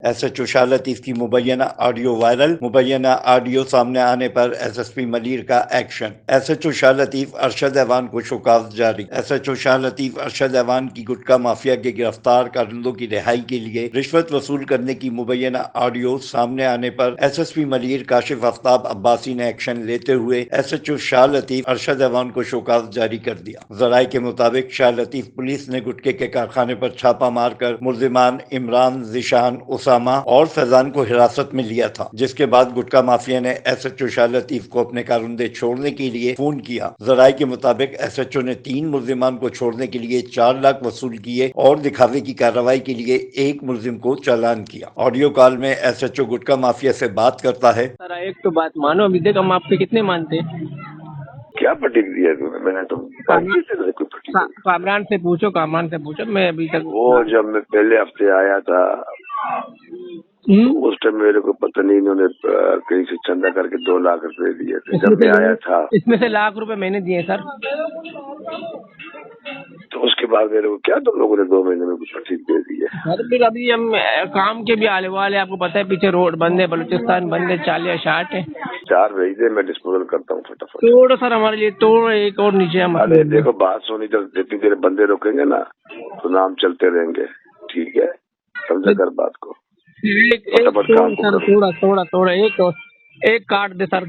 S H O Shah لطیف کی مبینہ audio viral, مبینہ آڈیو سامنے آنے پر ایس ایس پی ملیر کا action. S H O Shah Latif Arshad Awan کو شوکاز جاری۔ S H O Shah Latif Arshad ایوان کی گٹکا مافیا کے گرفتار کارندوں کی رہائی کے لیے رشوت وصول کرنے کی مبینہ آڈیو سامنے آنے پر S S P Malir Kashif Aftab Abbasi نے ایکشن لیتے ہوئے S H O Shah Latif Arshad Awan کو شوکاز جاری کر دیا۔ ذرائع کے مطابق شاہ لطیف پولیس نے گٹکے کے کارخانے پر چھاپا مار کر ملزمان عمران، ذیشان، اسامہ اور فیضان کو حراست میں لیا تھا، جس کے بعد گٹکا مافیا نے ایس ایچ او شاہ لطیف کو اپنے کارندے چھوڑنے کے لیے فون کیا۔ ذرائع کے مطابق ایس ایچ او نے 3 ملزمان کو چھوڑنے کے لیے 4 لاکھ وصول کیے اور دکھاوے کی کارروائی کے لیے ایک ملزم کو چالان کیا۔ آڈیو کال میں ایس ایچ او گٹکا مافیا سے بات کرتا ہے۔ سر ایک تو بات مانو، ابھی تک ہم آپ کے کتنے مانتے ہیں؟ کیا پٹیک دیا تمہیں؟ میں نے تو کامران سے پوچھو، کامران سے پوچھو، میں ابھی تک وہ جب میں پہلے ہفتے آیا تھا اس ٹائم میرے کو پتہ نہیں، انہوں نے کہیں سے چندہ کر کے 2 لاکھ روپے دیے تھے جب میں آیا تھا۔ اس میں سے لاکھ روپے میں نے دیے سر۔ تو اس کے بعد میرے کو کیا تم لوگوں نے 2 مہینے میں کچھ پٹیک دے دی ہے؟ سر پھر ابھی ہم کام کے بھی آنے والے، آپ کو پتہ ہے پیچھے روڈ بند ہے، بلوچستان بند ہے، 40-60 ہے۔ 4 بھیج دے، میں ڈسپوزل کرتا ہوں فٹافٹ۔ توڑو سر ہمارے لیے، توڑو ایک اور نیچے ہم۔ ارے دیکھو بات سونی، جتنی دیر بندے روکیں گے نا تو نام چلتے رہیں گے، ٹھیک ہے؟ سمجھا کر بات کو۔ تھوڑا ایک کاٹ دے سر،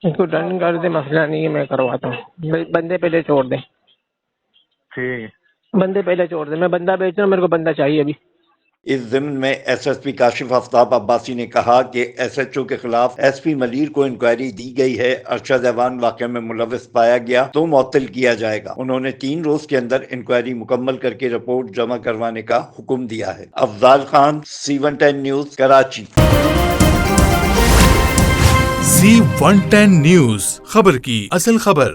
اس کو ڈن کر دے، مسئلہ نہیں ہے، میں کرواتا ہوں۔ بندے پہلے چھوڑ دیں، ٹھیک، بندے پہلے چھوڑ دیں، میں بندہ بیچ رہا ہوں، میرے کو بندہ چاہیے ابھی۔ اس ضمن میں ایس ایس پی کاشف آفتاب عباسی نے کہا کہ ایس ایچ او کے خلاف ایس پی ملیر کو انکوائری دی گئی ہے، ارشد ایوان واقعے میں ملوث پایا گیا تو معطل کیا جائے گا۔ انہوں نے 3 روز کے اندر انکوائری مکمل کر کے رپورٹ جمع کروانے کا حکم دیا ہے۔ Afzal Khan, C110 news, Karachi. C110 news, خبر کی اصل خبر۔